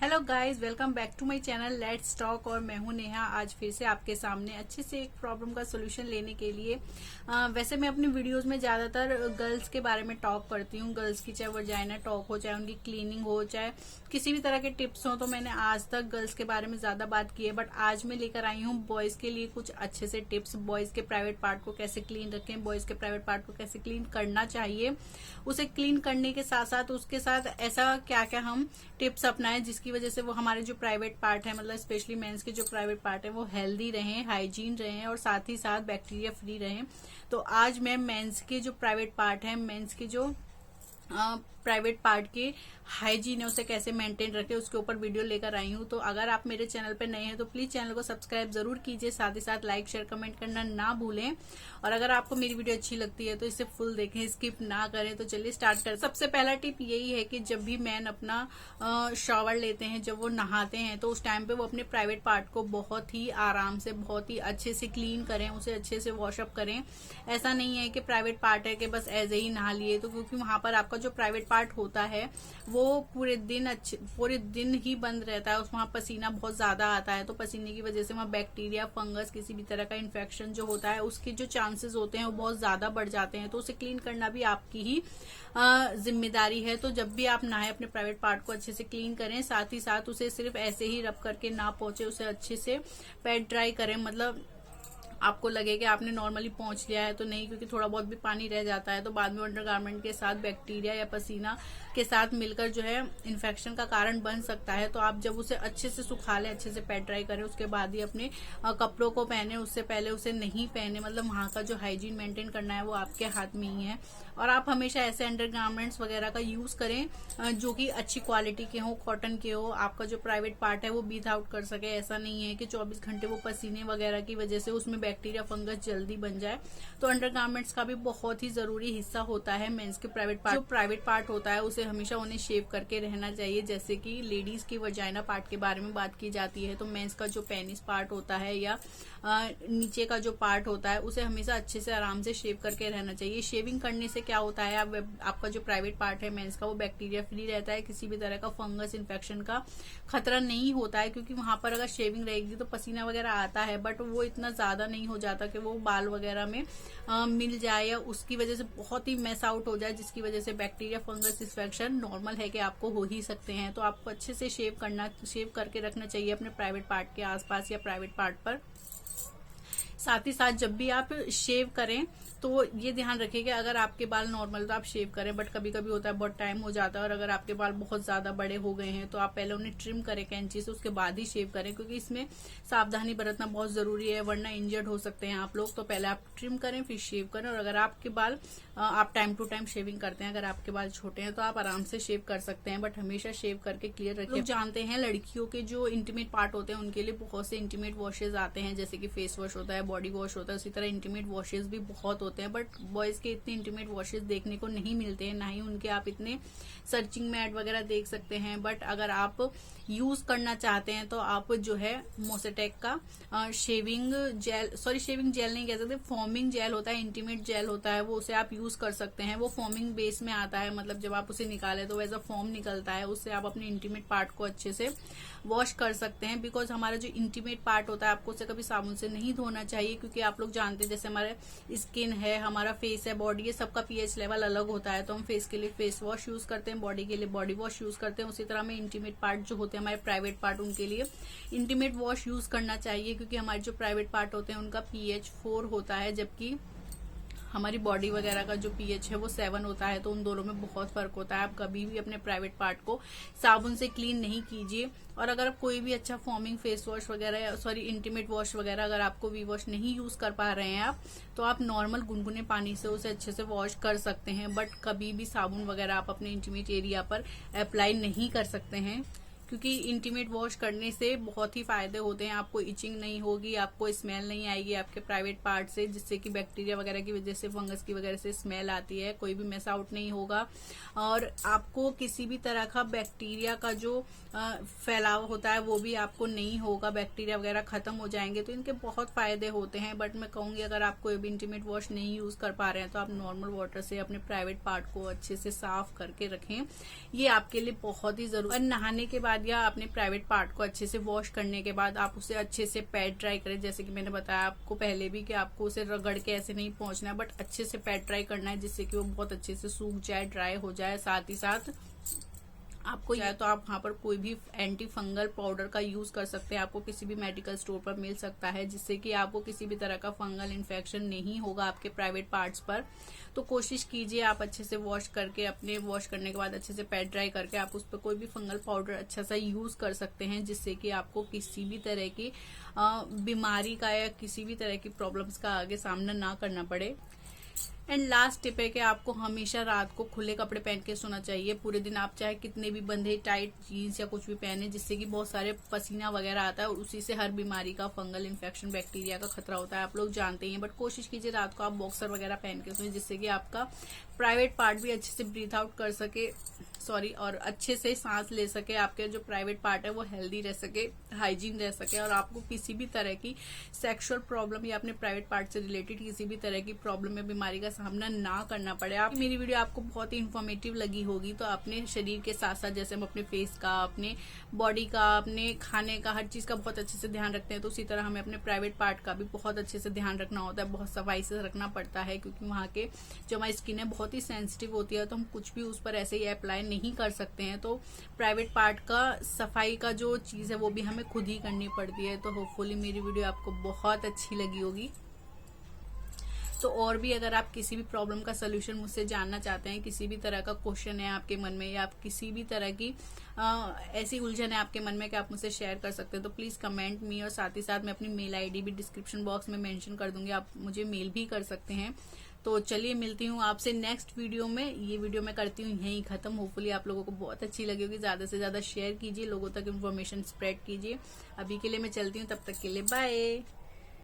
Hello guys, welcome back to my channel let's talk. और मैं हूं नेहा। आज फिर से आपके सामने अच्छे से एक प्रॉब्लम का सोल्यूशन लेने के लिए वैसे मैं अपनी वीडियोस में ज्यादातर गर्ल्स के बारे में टॉक करती हूं। गर्ल्स की चाहे वजाइना टॉक हो, चाहे उनकी क्लीनिंग हो, चाहे किसी भी तरह के टिप्स हो, तो मैंने आज तक गर्ल्स के बारे में ज्यादा बात की है। बट आज मैं लेकर आई हूँ बॉयज के लिए कुछ अच्छे से टिप्स। बॉयज के प्राइवेट पार्ट को कैसे क्लीन रखें, बॉयज के प्राइवेट पार्ट को कैसे क्लीन करना चाहिए, उसे क्लीन करने के साथ साथ उसके साथ ऐसा क्या क्या हम टिप्स अपनाएं जिसकी वजह से वो हमारे जो प्राइवेट पार्ट है, मतलब स्पेशली मेंस के जो प्राइवेट पार्ट है, वो हेल्दी रहें, हाइजीन रहें और साथ ही साथ बैक्टीरिया फ्री रहें। तो आज मैं मेंस के जो प्राइवेट पार्ट है, मेंस के जो प्राइवेट पार्ट की हाइजीन है, उसे कैसे मेंटेन रखें, उसके ऊपर वीडियो लेकर आई हूँ। तो अगर आप मेरे चैनल पर नए हैं तो प्लीज चैनल को सब्सक्राइब जरूर कीजिए, साथ ही साथ लाइक शेयर कमेंट करना ना भूलें। और अगर आपको मेरी वीडियो अच्छी लगती है तो इसे फुल देखें, स्किप ना करें। तो चलिए स्टार्ट करें। सबसे पहला टिप यही है कि जब भी मैन अपना शॉवर लेते हैं, जब वो नहाते हैं, तो उस टाइम पे वो अपने प्राइवेट पार्ट को बहुत ही आराम से, बहुत ही अच्छे से क्लीन करें, उसे अच्छे से वॉशअप करें। ऐसा नहीं है कि प्राइवेट पार्ट है कि बस ऐसे ही नहा लिए, तो क्योंकि वहां पर आपका जो प्राइवेट पार्ट होता है वो पूरे दिन ही बंद रहता है, वहां पसीना बहुत ज्यादा आता है। तो पसीने की वजह से वहां बैक्टीरिया, फंगस, किसी भी तरह का इन्फेक्शन जो होता है उसके जो चांसेस होते हैं वो बहुत ज्यादा बढ़ जाते हैं। तो उसे क्लीन करना भी आपकी ही जिम्मेदारी है। तो जब भी आप नहाए अपने प्राइवेट पार्ट को अच्छे से क्लीन करें, साथ ही साथ उसे सिर्फ ऐसे ही रब करके ना पोंछे, उसे अच्छे से पैड ड्राई करें। मतलब आपको लगे कि आपने नॉर्मली पहुंच लिया है तो नहीं, क्योंकि थोड़ा बहुत भी पानी रह जाता है तो बाद में अंडरगारमेंट के साथ बैक्टीरिया या पसीना के साथ मिलकर जो है इन्फेक्शन का कारण बन सकता है। तो आप जब उसे अच्छे से सुखा लें, अच्छे से पैड ड्राई करें, उसके बाद ही अपने कपड़ों को पहने, उससे पहले उसे नहीं पहने। मतलब वहां का जो हाइजीन मेंटेन करना है वो आपके हाथ में ही है। और आप हमेशा ऐसे अंडरगारमेंट्स वगैरह का यूज करें जो कि अच्छी क्वालिटी के हो, कॉटन के हो, आपका जो प्राइवेट पार्ट है वो ब्रीथ आउट कर सके। ऐसा नहीं है कि 24 घंटे वो पसीने वगैरह की वजह से उसमें बैक्टीरिया, फंगस जल्दी बन जाए। तो अंडरगारमेंट्स का भी बहुत ही जरूरी हिस्सा होता है मेंस के प्राइवेट पार्ट। जो प्राइवेट पार्ट होता है उसे हमेशा उन्हें शेव करके रहना चाहिए। जैसे कि लेडीज की वजाइना पार्ट के बारे में बात की जाती है, तो मेंस का जो पेनिस पार्ट होता है या नीचे का जो पार्ट होता है उसे हमेशा अच्छे से आराम से शेव करके रहना चाहिए। शेविंग करने से क्या होता है, आपका जो प्राइवेट पार्ट है मेंस का, वो बैक्टीरिया फ्री रहता है, किसी भी तरह का फंगस इन्फेक्शन का खतरा नहीं होता है। क्योंकि वहां पर अगर शेविंग रहेगी तो पसीना वगैरह आता है, बट वो इतना ज्यादा नहीं हो जाता कि वो बाल वगैरह में मिल जाए या उसकी वजह से बहुत ही मेस आउट हो जाए, जिसकी वजह से बैक्टीरिया, फंगस इन्फेक्शन नॉर्मल है कि आपको हो ही सकते हैं। तो आपको अच्छे से शेव करके रखना चाहिए अपने प्राइवेट पार्ट के आसपास या प्राइवेट पार्ट पर। साथ ही साथ जब भी आप शेव करें तो ये ध्यान रखिए कि अगर आपके बाल नॉर्मल तो आप शेव करें, बट कभी कभी होता है बहुत टाइम हो जाता है, और अगर आपके बाल बहुत ज्यादा बड़े हो गए हैं तो आप पहले उन्हें ट्रिम करें कैंची से, उसके बाद ही शेव करें। क्योंकि इसमें सावधानी बरतना बहुत जरूरी है, वरना इंजर्ड हो सकते हैं आप लोग। तो पहले आप ट्रिम करें फिर शेव करें। और अगर आपके बाल, आप टाइम टू टाइम शेविंग करते हैं, अगर आपके बाल छोटे हैं तो आप आराम से शेव कर सकते हैं, बट हमेशा शेव करके क्लियर रखिए। लोग जानते हैं लड़कियों के जो इंटीमेट पार्ट होते हैं उनके लिए बहुत से इंटीमेट वॉशेज आते हैं, जैसे कि फेस वॉश होता है, बॉडी वॉश होता है, उसी तरह इंटीमेट वॉशेज भी बहुत होते हैं। बट बॉयज के इतने इंटीमेट वॉशेज देखने को नहीं मिलते हैं, ना ही उनके आप इतने सर्चिंग में ऐड वगैरह देख सकते हैं। बट अगर आप यूज करना चाहते हैं तो आप जो है मोसेटेक का शेविंग जेल नहीं कह सकते, फॉर्मिंग जेल होता है, इंटीमेट जेल होता है, वो उसे आप यूज कर सकते हैं। वो फॉर्मिंग बेस में आता है, मतलब जब आप उसे निकाले तो वैसा फॉर्म निकलता है, उससे आप अपने इंटीमेट पार्ट को अच्छे से वॉश कर सकते हैं। बिकॉज हमारा जो इंटीमेट पार्ट होता है आपको उसे कभी साबुन से नहीं धोना चाहिए, क्योंकि आप लोग जानते हैं जैसे हमारे स्किन है, हमारा फेस है, बॉडी है, सबका पीएच लेवल अलग होता है। तो हम फेस के लिए फेस वॉश यूज करते हैं, बॉडी के लिए बॉडी वॉश यूज करते हैं। उसी तरह में इंटीमेट पार्ट जो होते हैं हमारे प्राइवेट पार्ट, उनके लिए इंटीमेट वॉश यूज करना चाहिए, क्योंकि हमारे जो प्राइवेट पार्ट होते हैं उनका पीएच 4 होता है, जबकि हमारी बॉडी वगैरह का जो पीएच है वो 7 होता है। तो उन दोनों में बहुत फर्क होता है। आप कभी भी अपने प्राइवेट पार्ट को साबुन से क्लीन नहीं कीजिए। और अगर आप कोई भी अच्छा फॉर्मिंग फेस वॉश वगैरह, इंटीमेट वॉश वगैरह, अगर आपको वी वॉश नहीं यूज कर पा रहे हैं आप, तो आप नॉर्मल गुनगुने पानी से उसे अच्छे से वॉश कर सकते हैं। बट कभी भी साबुन वगैरह आप अपने इंटीमेट एरिया पर अप्लाई नहीं कर सकते हैं, क्योंकि इंटीमेट वॉश करने से बहुत ही फायदे होते हैं। आपको इचिंग नहीं होगी, आपको स्मेल नहीं आएगी आपके प्राइवेट पार्ट से, जिससे कि बैक्टीरिया वगैरह की वजह से, फंगस की वजह से स्मेल आती है, कोई भी मिस आउट नहीं होगा। और आपको किसी भी तरह का बैक्टीरिया का जो फैलाव होता है वो भी आपको नहीं होगा, बैक्टीरिया वगैरह खत्म हो जाएंगे। तो इनके बहुत फायदे होते हैं। बट मैं कहूंगी अगर आप कोई भी इंटीमेट वॉश नहीं यूज कर पा रहे हैं तो आप नॉर्मल वाटर से अपने प्राइवेट पार्ट को अच्छे से साफ करके रखें, ये आपके लिए बहुत ही जरूरी है। नहाने के बाद बाद या अपने प्राइवेट पार्ट को अच्छे से वॉश करने के बाद आप उसे अच्छे से पैड ड्राई करें। जैसे कि मैंने बताया आपको पहले भी कि आपको उसे रगड़ के ऐसे नहीं पहुंचना है, बट अच्छे से पैड ड्राई करना है जिससे कि वो बहुत अच्छे से सूख जाए, ड्राई हो जाए। साथ ही साथ आपको चाहे तो आप वहां पर कोई भी एंटी फंगल पाउडर का यूज कर सकते हैं। आपको किसी भी मेडिकल स्टोर पर मिल सकता है, जिससे कि आपको किसी भी तरह का फंगल इन्फेक्शन नहीं होगा आपके प्राइवेट पार्ट्स पर। तो कोशिश कीजिए आप अच्छे से वॉश करके, अपने वॉश करने के बाद अच्छे से पैड ड्राई करके आप उस पर कोई भी फंगल पाउडर अच्छा सा यूज कर सकते हैं, जिससे कि आपको किसी भी तरह की बीमारी का या किसी भी तरह की प्रॉब्लम्स का आगे सामना ना करना पड़े। एंड लास्ट टिप है कि आपको हमेशा रात को खुले कपड़े पहन के सोना चाहिए। पूरे दिन आप चाहे कितने भी बंधे टाइट जीन्स या कुछ भी पहने, जिससे कि बहुत सारे पसीना वगैरह आता है और उसी से हर बीमारी का, फंगल इन्फेक्शन, बैक्टीरिया का खतरा होता है, आप लोग जानते ही हैं। बट कोशिश कीजिए रात को आप बॉक्सर वगैरह पहन के सोए, जिससे कि आपका प्राइवेट पार्ट भी अच्छे से ब्रीथ आउट कर सके, और अच्छे से सांस ले सके। आपके जो प्राइवेट पार्ट है वो हेल्दी रह सके, हाइजीन रह सके, और आपको किसी भी तरह की सेक्सुअल प्रॉब्लम या अपने प्राइवेट पार्ट से रिलेटेड किसी भी तरह की प्रॉब्लम या बीमारी का सामना ना करना पड़े। आप मेरी वीडियो आपको बहुत ही इन्फॉर्मेटिव लगी होगी, तो अपने शरीर के साथ साथ जैसे हम अपने फेस का, अपने बॉडी का, अपने खाने का, हर चीज का बहुत अच्छे से ध्यान रखते हैं, तो उसी तरह हमें अपने प्राइवेट पार्ट का भी बहुत अच्छे से ध्यान रखना होता है। बहुत सफाई से रखना पड़ता है, क्योंकि वहाँ के जो हमारी स्किन है बहुत ही सेंसिटिव होती है, तो हम कुछ भी उस पर ऐसे ही अप्लाई नहीं कर सकते हैं। तो प्राइवेट पार्ट का सफाई का जो चीज है वो भी हमें खुद ही करनी पड़ती है। तो होपफुली मेरी वीडियो आपको बहुत अच्छी लगी होगी। तो और भी अगर आप किसी भी प्रॉब्लम का सोल्यूशन मुझसे जानना चाहते हैं, किसी भी तरह का क्वेश्चन है आपके मन में, या आप किसी भी तरह की ऐसी उलझन है आपके मन में कि आप मुझसे शेयर कर सकते हैं, तो प्लीज कमेंट मी। और साथ ही साथ मैं अपनी मेल आईडी भी डिस्क्रिप्शन बॉक्स में मेंशन कर दूंगी, आप मुझे मेल भी कर सकते हैं। तो चलिए मिलती हूँ आपसे नेक्स्ट वीडियो में। ये वीडियो मैं करती हूँ यहीं खत्म। होपफुली आप लोगों को बहुत अच्छी लगी होगी। ज्यादा से ज्यादा शेयर कीजिए, लोगों तक इन्फॉर्मेशन स्प्रेड कीजिए। अभी के लिए मैं चलती हूँ, तब तक के लिए बाय।